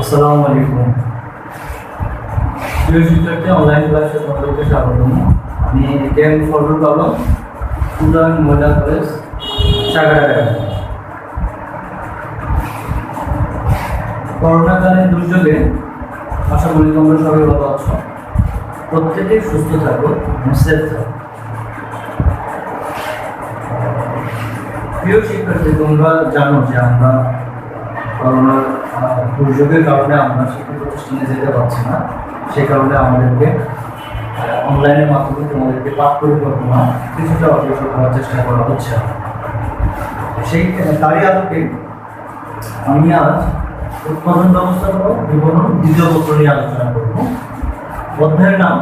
আসসালামু আলাইকুম। প্রিয় শিক্ষার্থী, অনলাইন ক্লাসে তোমাদেরকে স্বাগতম। আমি এম ফজলুল আলম, স্টুডেন্ট, মহিলা কলেজ, সাগরদিঘি। করোনাকালীন দুর্যোগে আশা করি তোমরা সবাই ভালো আছো। প্রত্যেকেই সুস্থ থাকো, সেফ থাকো। প্রিয় শিক্ষার্থী, তোমরা জানো যে আমরা করোনার দুর্যোগের কারণে আমরা শিক্ষা প্রতিষ্ঠানে যেতে পারছি না। সেই কারণে আমাদেরকে অনলাইনের মাধ্যমে তোমাদেরকে পাঠ পরিকল্পনা কিছুটা অগ্রসর করার চেষ্টা করা হচ্ছে। সেই তারই আলোকে আমি আজ উৎপাদন ব্যবস্থাপনা বিবরণ দ্বিতীয় পত্র নিয়ে আলোচনা করব। অধ্যায়ের নাম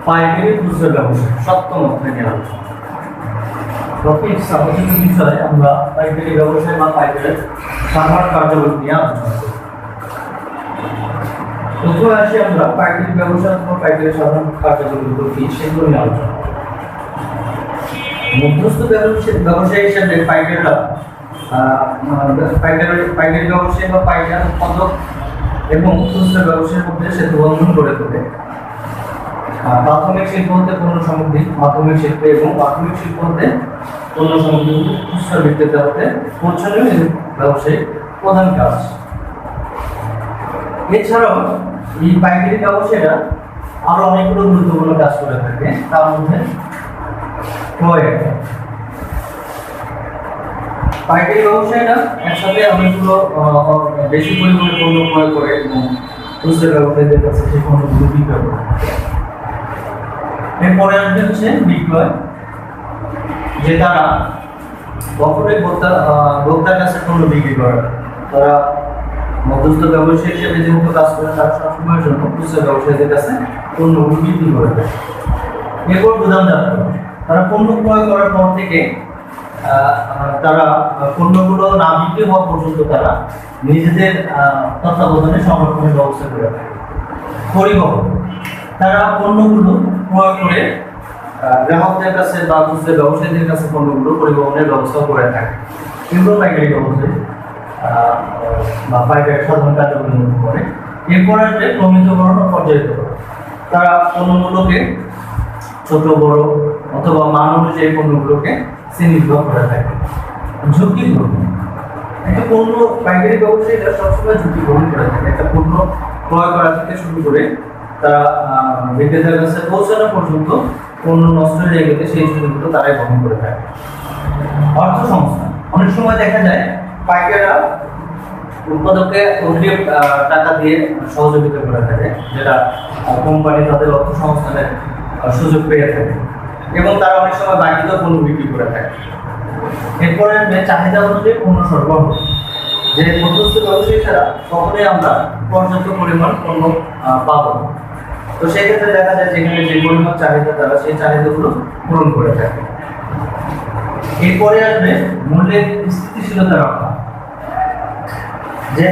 পাইকারি খুচরা ব্যবসা, সপ্তম অধ্যায় নিয়ে আলোচনা। টপিকস আলোচিত বিষয়ে আমরা পাইকারি ব্যবসায় বা পাইকারি সাধারণ কার্যাবলী নিয়ে আলোচনা করব। প্রথমে আসি আমরা পাইকারি ব্যবসা বা পাইকারি সাধারণ কার্যাবলীগুলো কি সেগুলো নিয়ে আলোচনা করব। মধ্যস্থ ব্যবসায়ী হিসেবে পাইকাররা পাইকারি ব্যবসায়ী বা পাইকার উৎপাদক এবং খুচরা ব্যবসায়ের মধ্যে সেতু বন্ধন গড়ে তোলে। প্রাথমিক শিল্প হতে পণ্য সামগ্রী, মাধ্যমিক শিল্প এবং প্রাথমিক শিল্প হতে পণ্য সামগ্রী খুচরা বিক্রেতা হতে পৌঁছানো ব্যবসায়িক প্রধান কাজ। এছাড়াও এই পাইকারি ব্যবসায়ীরা আরো অনেকগুলো গুরুত্বপূর্ণ কাজ করে থাকে। তার মধ্যে ক্রয়। পাইকারি ব্যবসায়ীরা একসাথে অনেকগুলো বেশি পরিমাণে পণ্য ক্রয় করে এবং খুচরা ব্যবসায়ীদের কাছে সেই পণ্যগুলো বিক্রয় করে। এরপরে আসবে হচ্ছে বিক্রয়, যে তারা কখনোই ভোক্তার কাছে পণ্য বিক্রি করে। তারা মধ্যস্থ ব্যবসায়ী হিসেবে যেহেতু কাজ করে, তারা সবসময়ের জন্য খুচরা ব্যবসায়ীদের কাছে পণ্যগুলো বিক্রি করে দেয়। এরপর গুদামজাত, তারা পণ্য ক্রয় করার পর থেকে তারা পণ্যগুলো না বিক্রি হওয়া পর্যন্ত তারা নিজেদের তত্ত্বাবধানে সংরক্ষণের ব্যবস্থা করে থাকে। পরিবহন, তারা পণ্যগুলো ক্রয় করে গ্রাহকদের কাছে বা খুচরা ব্যবসায়ীদের কাছে পণ্যগুলো পরিবহনের ব্যবস্থা করে থাকে। এগুলো পাইকারি ব্যবসায়ী বা পাইকারি সাধারণ কার্যাবলী করে। এরপর আসবে প্রমিতকরণ ও পর্যায়িতকরণ, তারা পণ্যগুলোকে ছোট বড় অথবা মান অনুযায়ী পণ্যগুলোকে শ্রেণীবিভাগ করে থাকে। ঝুঁকি গ্রহণ, একটা পণ্য পাইকারি ব্যবসায়ীরা সবসময় ঝুঁকি গ্রহণ করে থাকে। একটা পণ্য ক্রয় করা থেকে শুরু করে তারা বিক্রেতার কাছে পৌঁছানো পর্যন্ত পণ্য নষ্ট হয়ে গেলে সেই ঝুঁকিগুলো তারাই বহন করে থাকে। অর্থ সংস্থান, অনেক সময় দেখা যায় পাইকাররা উৎপাদককে অগ্রিম টাকা দিয়ে সহযোগিতা করে থাকে, যেটা কোম্পানি তাদের অর্থ সংস্থানের সুযোগ পেয়ে থাকে এবং তারা অনেক সময় বাকিতেও পণ্য বিক্রি করে থাকে। এরপরে চাহিদা অনুযায়ী পণ্য সরবরাহ, যে মধ্যস্থ ব্যবসায়ী ছাড়া কখনোই আমরা পর্যাপ্ত পরিমাণ পণ্য পাবো। তো সেক্ষেত্রে দেখা যায় যেখানে যে পরিমাণ চাহিদা, তারা সেই চাহিদাগুলো পূরণ করে থাকে। এরপরে আসবে মূল্যের স্থিতিশীলতা রক্ষা, যে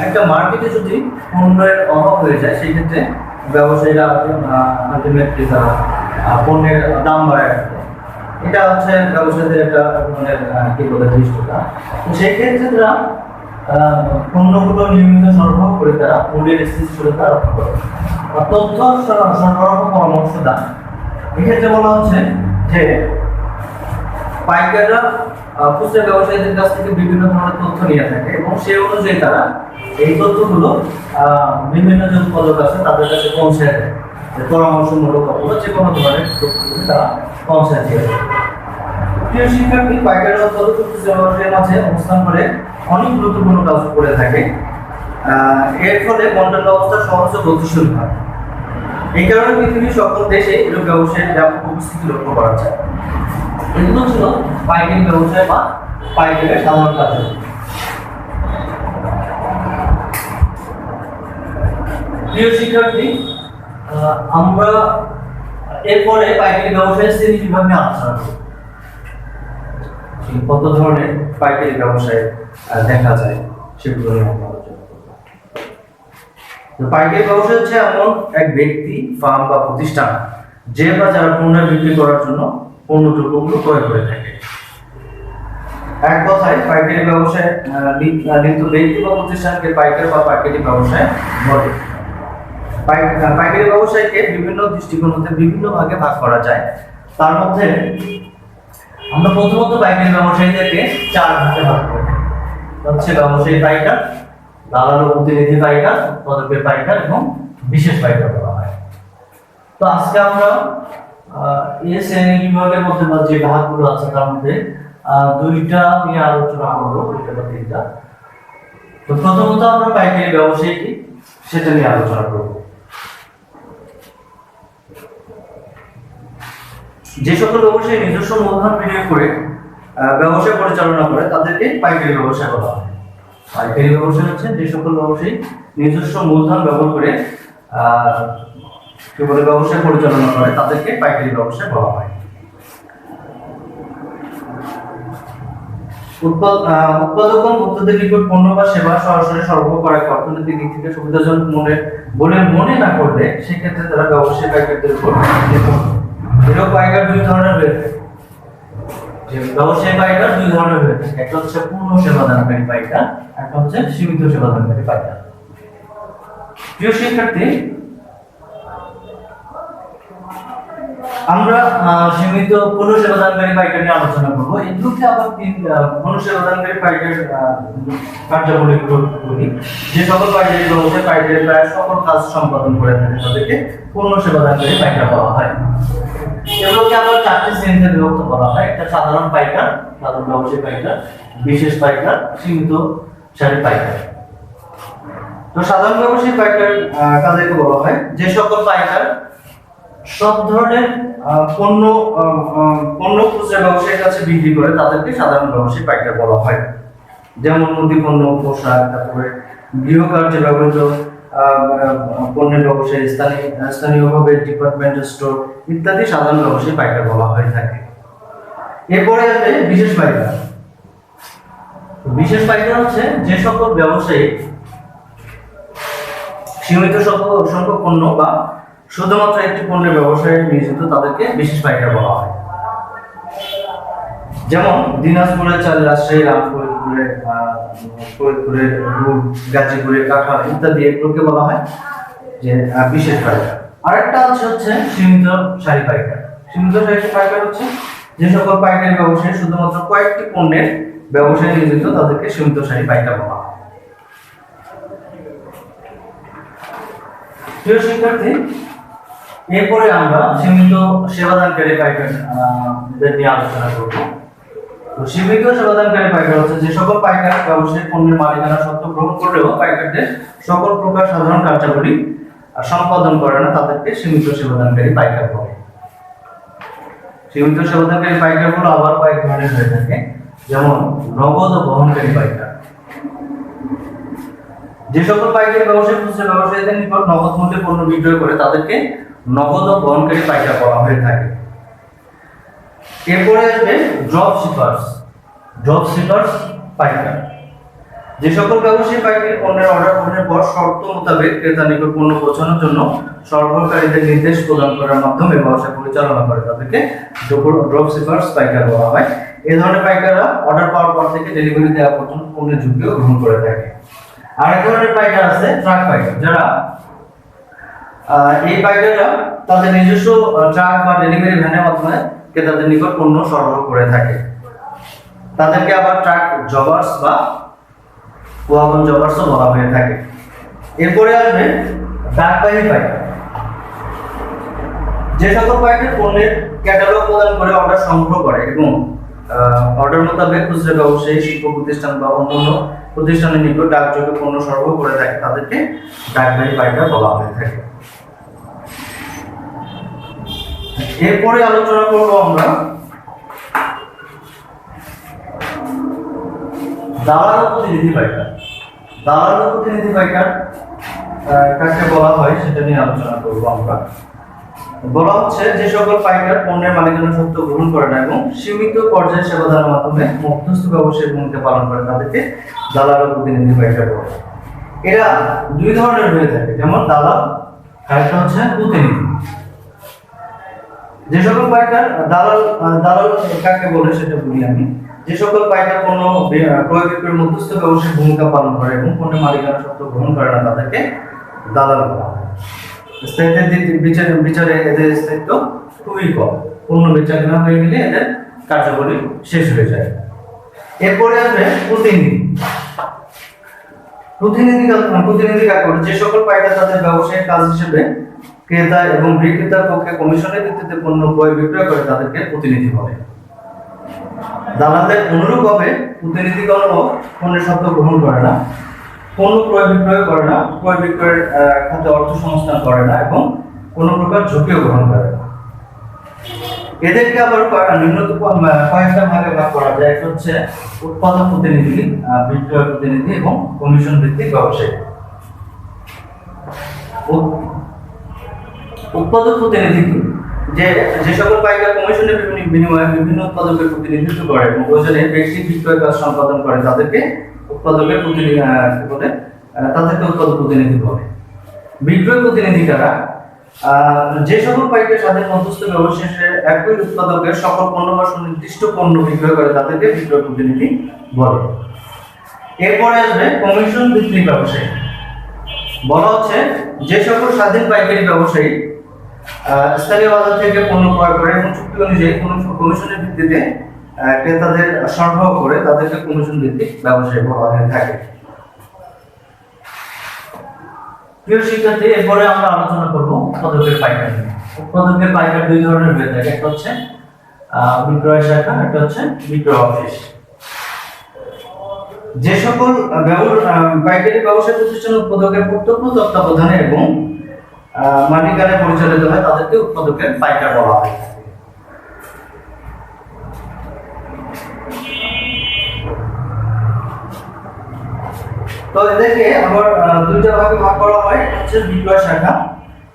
একটা মার্কেটে যদি পণ্যের অভাব হয়ে যায় সেই ক্ষেত্রে ব্যবসায়ীরা আলটিমেটলি তারা পণ্যের দাম বাড়ায় রাখে। এটা হচ্ছে ব্যবসায়ীদের একটা ধরনের কি বলে দৃষ্টতা। তো সেই ক্ষেত্রে তারা পণ্যগুলো নিয়মিত সরবরাহ করে তারা মূল্যের স্থিতিশীলতা রক্ষা করে। তথ্য সরবরাহ পরামর্শ দান, এক্ষেত্রে বলা হচ্ছে যে পাইকাররা খুচরা ব্যবসায়ীদের কাছ থেকে বিভিন্ন ধরনের তথ্য নিয়ে থাকে এবং সেই অনুযায়ী তারা এই তথ্যগুলো বিভিন্ন যে উৎপাদক আছে তাদের কাছে পৌঁছায় দেয়। পরামর্শমূলক অথবা যে কোনো ধরনের তথ্যগুলো তারা পৌঁছায় দিয়ে দেয়। প্রিয় শিক্ষার্থী, পাইকারি উৎপাদক খুচরা ব্যবসায়ীর মাঝে অবস্থান করে অনেক গুরুত্বপূর্ণ কাজ করে থাকে। এর ফলে বন্টন ব্যবস্থা সহজ ও গতিশীল হয়। এই কারণে পৃথিবীর সকল দেশে এরূপ ব্যবসায়ের ব্যাপক উপস্থিতি লক্ষ্য করা যায়। এগুলো ছিল পাইকারি ব্যবসায় বা পাইকারি সাধারণ কার্যাবলী। প্রিয় শিক্ষার্থী, আমরা এরপরে পাইকারি ব্যবসায়ের শ্রেণী বিভাগ নিয়ে আলোচনা করব। কত ধরনের পাইকারি ব্যবসায় দেখা যায় সেগুলো নিয়ে আমরা আলোচনা করব। পাইকারি ব্যবসা হচ্ছে এমন এক ব্যক্তি, ফার্ম বা প্রতিষ্ঠান যে বা যারা পণ্য বিক্রি করার জন্য পণ্য দ্রব্যগুলো ক্রয় করে থাকে। এক কথায় পাইকারি ব্যবসায় লিপ্ত ব্যক্তি বা প্রতিষ্ঠানকে পাইকারি বা পাইকারি ব্যবসায় বলে। পাইকারি ব্যবসায়কে বিভিন্ন দৃষ্টিকোণ হতে বিভিন্ন ভাগে ভাগ করা যায়। তার মধ্যে আমরা প্রথমত পাইকারি ব্যবসায়ীদেরকে 4 ভাগে ভাগ করি। হচ্ছে ব্যবসায়ী পাইকার, দালাল ও প্রতিনিধি পাইকার, উৎপাদকের পাইকার এবং বিশেষ পাইকার বলা হয়। তো আজকে আমরা এই শ্রেণী বিভাগের মধ্যে যে ভাগগুলো আছে তার মধ্যে দুইটা নিয়ে আলোচনা করবো, দুইটা বা তিনটা। তো প্রথমত আমরা পাইকারি ব্যবসায়ী কি সেটা নিয়ে আলোচনা করব। যে সকল ব্যবসায়ী নিজস্ব মূলধন বিনিয়োগ করে ব্যবসা পরিচালনা করে তাদেরকে পাইকারি ব্যবসায় বলা হয়। পাইকারি ব্যবসা হচ্ছে যে সকল ব্যবসায়ী নিজস্ব মূলধন ব্যবহার করে ব্যবসা পরিচালনা করে তাদেরকে পাইকারি ব্যবসায় বলা হয়। উৎপাদক ভোক্তাদের নিকট পণ্য বা সেবা সরাসরি সরবরাহ করা অর্থনৈতিক দিক থেকে সুবিধাজনক মনে না করলে সেক্ষেত্রে তারা ব্যবসায়ী পাইকারদের উপর নির্ভর করে। এরকম পাইকার দুই ধরনের হয়ে থাকে। যে ব্যবসায়ী পাইকার দুই ধরনের হয়ে থাকে, একটা হচ্ছে পূর্ণ সেবাদানকারী পাইকার, একটা হচ্ছে সীমিত সেবাদানকারী পাইকার। প্রিয় শিক্ষার্থী, আমরা সীমিত পূর্ণ সেবাদানকারী পাইকার নিয়ে আলোচনা করবো। এই দুটি আবার পূর্ণ সেবাদানকারী পাইকার কার্যাবলী করি। যে সকল পাইকারি ব্যবসায়ী পাইকারি প্রায় সকল কাজ সম্পাদন করে থাকে তাদেরকে পূর্ণ সেবাদানকারী পাইকার বলা হয়। এগুলোকে আবার 4টি শ্রেণীতে বিভক্ত করা হয়। একটা সাধারণ পাইকার, সাধারণ ব্যবসায়ী পাইকার, বিশেষ পাইকার, সীমিত সারি পাইকার। তো সাধারণ ব্যবসায়ী পাইকার কাদেরকে বলা হয়? যে সকল পাইকার সব ধরনের পণ্য খুচরা ব্যবসায়ীর কাছে বিক্রি করে তাদেরকে সাধারণ ব্যবসায়ী পাইকার বলা হয়। যেমন মুদি পণ্য, পোশাক, তারপরে গৃহকার্যে ব্যবহৃত পণ্যের ব্যবসায়ী, স্থানীয়ভাবে ডিপার্টমেন্টাল স্টোর ইত্যাদি সাধারণ ব্যবসায়ী পাইকার বলা হয়ে থাকে। এরপরে আসবে বিশেষ পাইকার। বিশেষ পাইকার হচ্ছে যে সকল ব্যবসায়ী সীমিত সংখ্যক পণ্য বা শুধুমাত্র একটি পণ্যের ব্যবসায় নিয়োজিত তাদেরকে বিশেষ পাইকার বলা হয়। যেমন দিনাজপুরের চাল, রাজশাহী, ফরিদপুরের গুড়, গাজীপুরের কাঁঠাল ইত্যাদি এগুলোকে বলা হয় যে বিশেষ পাইকার। আরেকটা হচ্ছে সীমিত সারি পাইকার। সীমিত সারি পাইকার হচ্ছে যে সকল পাইকারি ব্যবসায়ী শুধুমাত্র কয়েকটি পণ্যের ব্যবসায় নিয়োজিত তাদেরকে সীমিত সারি পাইকার বলা হয়। প্রিয় শিক্ষার্থী, এরপরে আমরা সীমিত সেবাদানকারী পাইকারদের নিয়ে আলোচনা করব। তো সীমিত সেবাদানকারী পাইকার হচ্ছে যে সকল পাইকার ব্যবসায়িক পণ্যের মালিকানা সত্ত্ব গ্রহণ করলেও পাইকারদের সকল প্রকার সাধারণ কার্যাবলী সম্পাদন করে না তাদেরকে সীমিত সেবাদানকারী পাইকার বলে। সীমিত সেবাদানকারী পাইকারগুলো আবার কয়েক ধরনের হয়ে থাকে। যেমন নগদ ও বহনকারী পাইকার। যে সকল পাইকারি ব্যবসায়ী খুচরা ব্যবসায়ীদের নিকট নগদ মূল্যে পণ্য বিক্রয় করে তাদেরকে নগদ ও বহনকারী পাইকার বলা হয়ে থাকে। এরপরে আসবে ড্রপ শিপার্স পাইকার। যে সকল ব্যবসায়ী পাইকারি পণ্যের অর্ডার গ্রহণের পর শর্ত মোতাবেক ক্রেতার নিকট পণ্য পৌঁছানোর জন্য সরবরাহকারীদের নির্দেশ প্রদান করার মাধ্যমে ব্যবসা পরিচালনা করে তাদেরকে ড্রপ শিপার্স পাইকার বলা হয়। এই ধরনের পাইকাররা অর্ডার পাওয়ার পর থেকে ডেলিভারি দেওয়া পর্যন্ত পণ্যের ঝুঁকিও গ্রহণ করে থাকে। আরেক ধরনের পাইকার আছে ট্রাক পাইকার, যারা এই পাইকাররা তাদের নিজস্ব ট্রাক বা ডেলিভারি ভ্যানের মাধ্যমে ক্রেতাদের নিকট পণ্য সরবরাহ করে থাকে। তাদেরকে আবার ট্রাক জবার্স বা ওয়াগন জবার্সও বলা হয়ে থাকে। এরপরে আসবে ডাকবাহী পাইকার। যে সকল পাইকার পণ্যের ক্যাটালগ প্রদান করে অর্ডার সংগ্রহ করে এবং অর্ডার মোতাবেক খুচরা ব্যবসায়ী, শিল্প প্রতিষ্ঠান বা অন্যান্য প্রতিষ্ঠানের নিকট ডাকযোগে পণ্য সরবরাহ করে থাকে তাদেরকে ডাকবাহী পাইকার বলা হয়ে থাকে। এরপরে আলোচনা করব আমরা দালাল ও প্রতিনিধি পাইকার। দালাল ও প্রতিনিধি পাইকার কাকে বলা হয় সেটা নিয়ে আলোচনা করব আমরা। বলা হচ্ছে যে সকল পাইকার পণ্যের মালিকানা সত্ত্ব গ্রহণ করে না এবং সীমিত পর্যায়ে সেবা দেওয়ার মাধ্যমে মধ্যস্থ ব্যবসায়ীর ভূমিকা পালন করে তাদেরকে দালাল ও প্রতিনিধি পাইকার বলা হয়। এরা দুই ধরনের হয়ে থাকে, যেমন দালাল আরেকটা হচ্ছে প্রতিনিধি। যে সকল পাইকার দালাল কাকে বলে সেটা বলি আমি। যে সকল পাইকার পণ্য ক্রয় বিক্রয়ের মধ্যস্থ ব্যবসায়িক ভূমিকা পালন করে এবং পণ্যের মালিকানা সত্ত্ব গ্রহণ করে না তাদেরকে দালাল বলা হয়। বিচারে এদের স্থায়িত্ব খুবই কম, পণ্য বেচা কেনা হয়ে গেলে এদের কার্যকরী শেষ হয়ে যায়। এরপরে আসবে প্রতিনিধি। প্রতিনিধি কাকে বলে? যে সকল পাইকার তাদের ব্যবসায়িক কাজ হিসেবে ক্রেতা এবং বিক্রেতার পক্ষে কমিশনের ভিত্তিতে পণ্য ক্রয় বিক্রয় করে তাদেরকে প্রতিনিধি বলে। দালালদের অনুরূপভাবে প্রতিনিধিগণও পণ্যের সত্ত্ব গ্রহণ করে না, পণ্য ক্রয় বিক্রয় করে না, ক্রয় বিক্রয়ের খাতে অর্থ সংস্থান করে না এবং কোনো প্রকার ঝুঁকিও গ্রহণ করে না। এদেরকে আবার ন্যূনতম কয়েকটা ভাগে ভাগ করা যায়। একটা হচ্ছে উৎপাদক প্রতিনিধি, বিক্রয় প্রতিনিধি এবং কমিশন ভিত্তিক ব্যবসায়ী। উৎপাদক প্রতিনিধি যে সকল পাইকার কমিশনের বিনিময়ে বিভিন্ন উৎপাদকের প্রতিনিধিত্ব করে এবং প্রয়োজনে ব্যক্তি বিক্রয় কাজ সম্পাদন করে তাদেরকে উৎপাদকের প্রতিনিধি বলে, তাদেরকে উৎপাদক প্রতিনিধি বলে। বিক্রয় প্রতিনিধি কারা? যে সকল পাইকার স্বাধীন মধ্যস্থ ব্যবসায়ী একই উৎপাদকের সকল পণ্য বা সুনির্দিষ্ট পণ্য বিক্রয় করে তাদেরকে বিক্রয় প্রতিনিধি বলে। এরপরে আসবে কমিশন ভিত্তিক ব্যবসায়ী। বলা হচ্ছে যে সকল স্বাধীন পাইকারি ব্যবসায়ী স্থানীয় বাজার থেকে পণ্য ক্রয় করে এবং চুক্তি অনুযায়ী কমিশনের ভিত্তিতে ক্রেতাদের সরবরাহ করে তাদেরকে কমিশন ভিত্তিক ব্যবসায়ী বলা হয়ে থাকে। প্রিয় শিক্ষার্থী, এরপরে আমরা আলোচনা করব উৎপাদকের পাইকার নিয়ে। উৎপাদকের পাইকার দুই ধরনের হয়ে থাকে, একটা হচ্ছে বিক্রয় শাখা, একটা হচ্ছে বিক্রয় অফিস। যে সকল পাইকারি ব্যবসায় প্রতিষ্ঠান উৎপাদকের প্রত্যক্ষ তত্ত্বাবধানে এবং মালিকানায় পরিচালিত হয় তাদেরকে উৎপাদকের পাইকার বলা হয়। তো এদেরকে আবার দুইটা ভাগে ভাগ করা হয়। হচ্ছে বিক্রয় শাখা,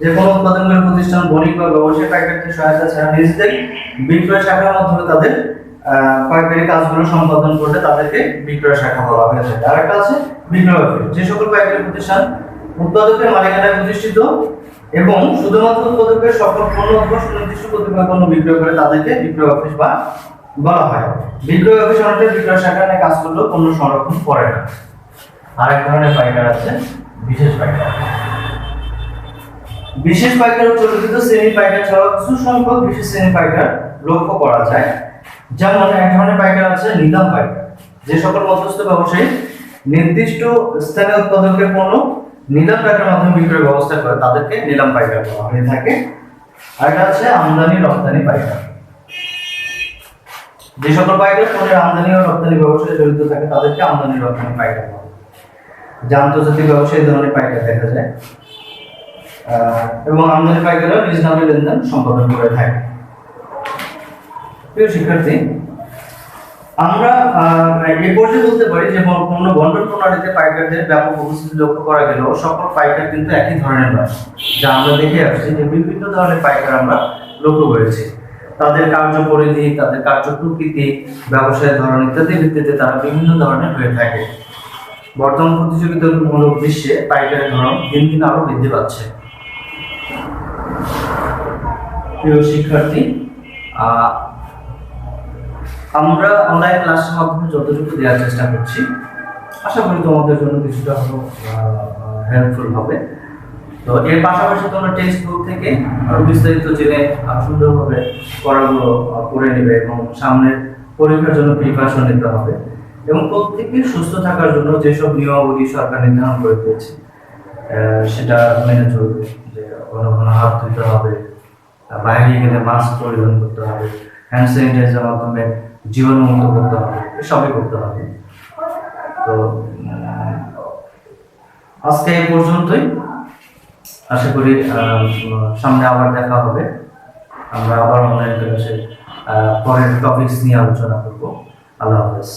যে কোনো উৎপাদনকারী প্রতিষ্ঠান বণিক বা ব্যবসায়িক পাইকারদের সহায়তা ছাড়া নিজেদের বিক্রয় শাখার মাধ্যমে তাদের পাইকারি কাজগুলো সম্পাদন করলে তাদেরকে বিক্রয় শাখা বলা হয়ে থাকে। আর একটা আছে বিক্রয় অফিস, যে সকল পাইকারি প্রতিষ্ঠান উৎপাদকের মালিকানায় প্রতিষ্ঠিত এবং শুধুমাত্র উৎপাদকের সকল পণ্য অথবা সুনির্দিষ্ট কতিপয় পণ্য বিক্রয় করে তাদেরকে বিক্রয় অফিস বা বলা হয়। বিক্রয় অফিস অনেকটা বিক্রয় শাখা নিয়ে কাজ করলেও পণ্য সংরক্ষণ করে না। আরেক ধরনের পাইকার আছে বিশেষ পাইকার। বিশেষ পাইকার উচ্চলিখিত শ্রেণী পাইকার ছাড়াও কিছু সংখ্যক বিশেষ শ্রেণী পাইকার লক্ষ্য করা যায়। যেমন এক ধরনের পাইকার আছে নিলাম পাইকার, যে সকল মধ্যস্থ ব্যবসায়ী নির্দিষ্ট স্থানীয় উৎপাদকের পণ্য নিলাম পাইকারের মাধ্যমে বিক্রয়ের ব্যবস্থা করে তাদেরকে নিলাম পাইকার বলা হয়ে থাকে। আর এটা আছে আমদানি রপ্তানি পাইকার, যে সকল পাইকার পণ্যের আমদানি ও রপ্তানি ব্যবসায় জড়িত থাকে তাদেরকে আমদানি রপ্তানি পাইকার বলা হয়। যে আন্তর্জাতিক ব্যবসায় এই ধরনের পাইকার দেখা যায় এবং আমদানি পাইকাররা নিজ নামে লেনদেন সম্পাদন করে থাকে। প্রিয় শিক্ষার্থী, আমরা এই পর্যায়ে বলতে পারি যে পণ্য বন্টন প্রণালীতে পাইকারদের ব্যাপক উপস্থিতি লক্ষ্য করা গেলেও সকল পাইকার কিন্তু একই ধরনের নয়। যা আমরা দেখে আসছি যে বিভিন্ন ধরনের পাইকার আমরা লক্ষ্য করেছি। তাদের কার্যপরিধি, তাদের কার্য প্রকৃতি, ব্যবসায়ের ধরন ইত্যাদি ভিত্তিতে তারা বিভিন্ন ধরনের হয়ে থাকে। বর্তমান প্রতিযোগিতামূলক বিশ্বে পাইকারের ধরন দিন দিন আরো বৃদ্ধি পাচ্ছে। প্রিয় শিক্ষার্থী, আমরা অনলাইন ক্লাসের মাধ্যমে যতটুকু দেওয়ার চেষ্টা করছি, আশা করি তোমাদের জন্য কিছুটা হলো হেল্পফুল হবে। তো এর পাশাপাশি তোমরা টেক্সট বুক থেকে আরো বিস্তারিত জেনে সুন্দরভাবে পড়াগুলো করে নেবে এবং সামনের পরীক্ষার জন্য প্রিপারেশন নিতে হবে। এবং প্রত্যেকের সুস্থ থাকার জন্য যেসব নিয়মাবলী সরকার নির্ধারণ করে দিয়েছে সেটা মেনে চলবে। যে ঘন ঘন হাত ধুতে হবে, বাইরে গেলে মাস্ক পরিধান করতে হবে, হ্যান্ড স্যানিটাইজারের মাধ্যমে জীবাণুমুক্ত করতে হবে, এসবই করতে হবে। তো আজকে এই পর্যন্তই। আশা করি সামনে আবার দেখা হবে। আমরা আবার অনলাইন ক্লাসে পরের টপিকস নিয়ে আলোচনা করব। আল্লাহ হাফেজ।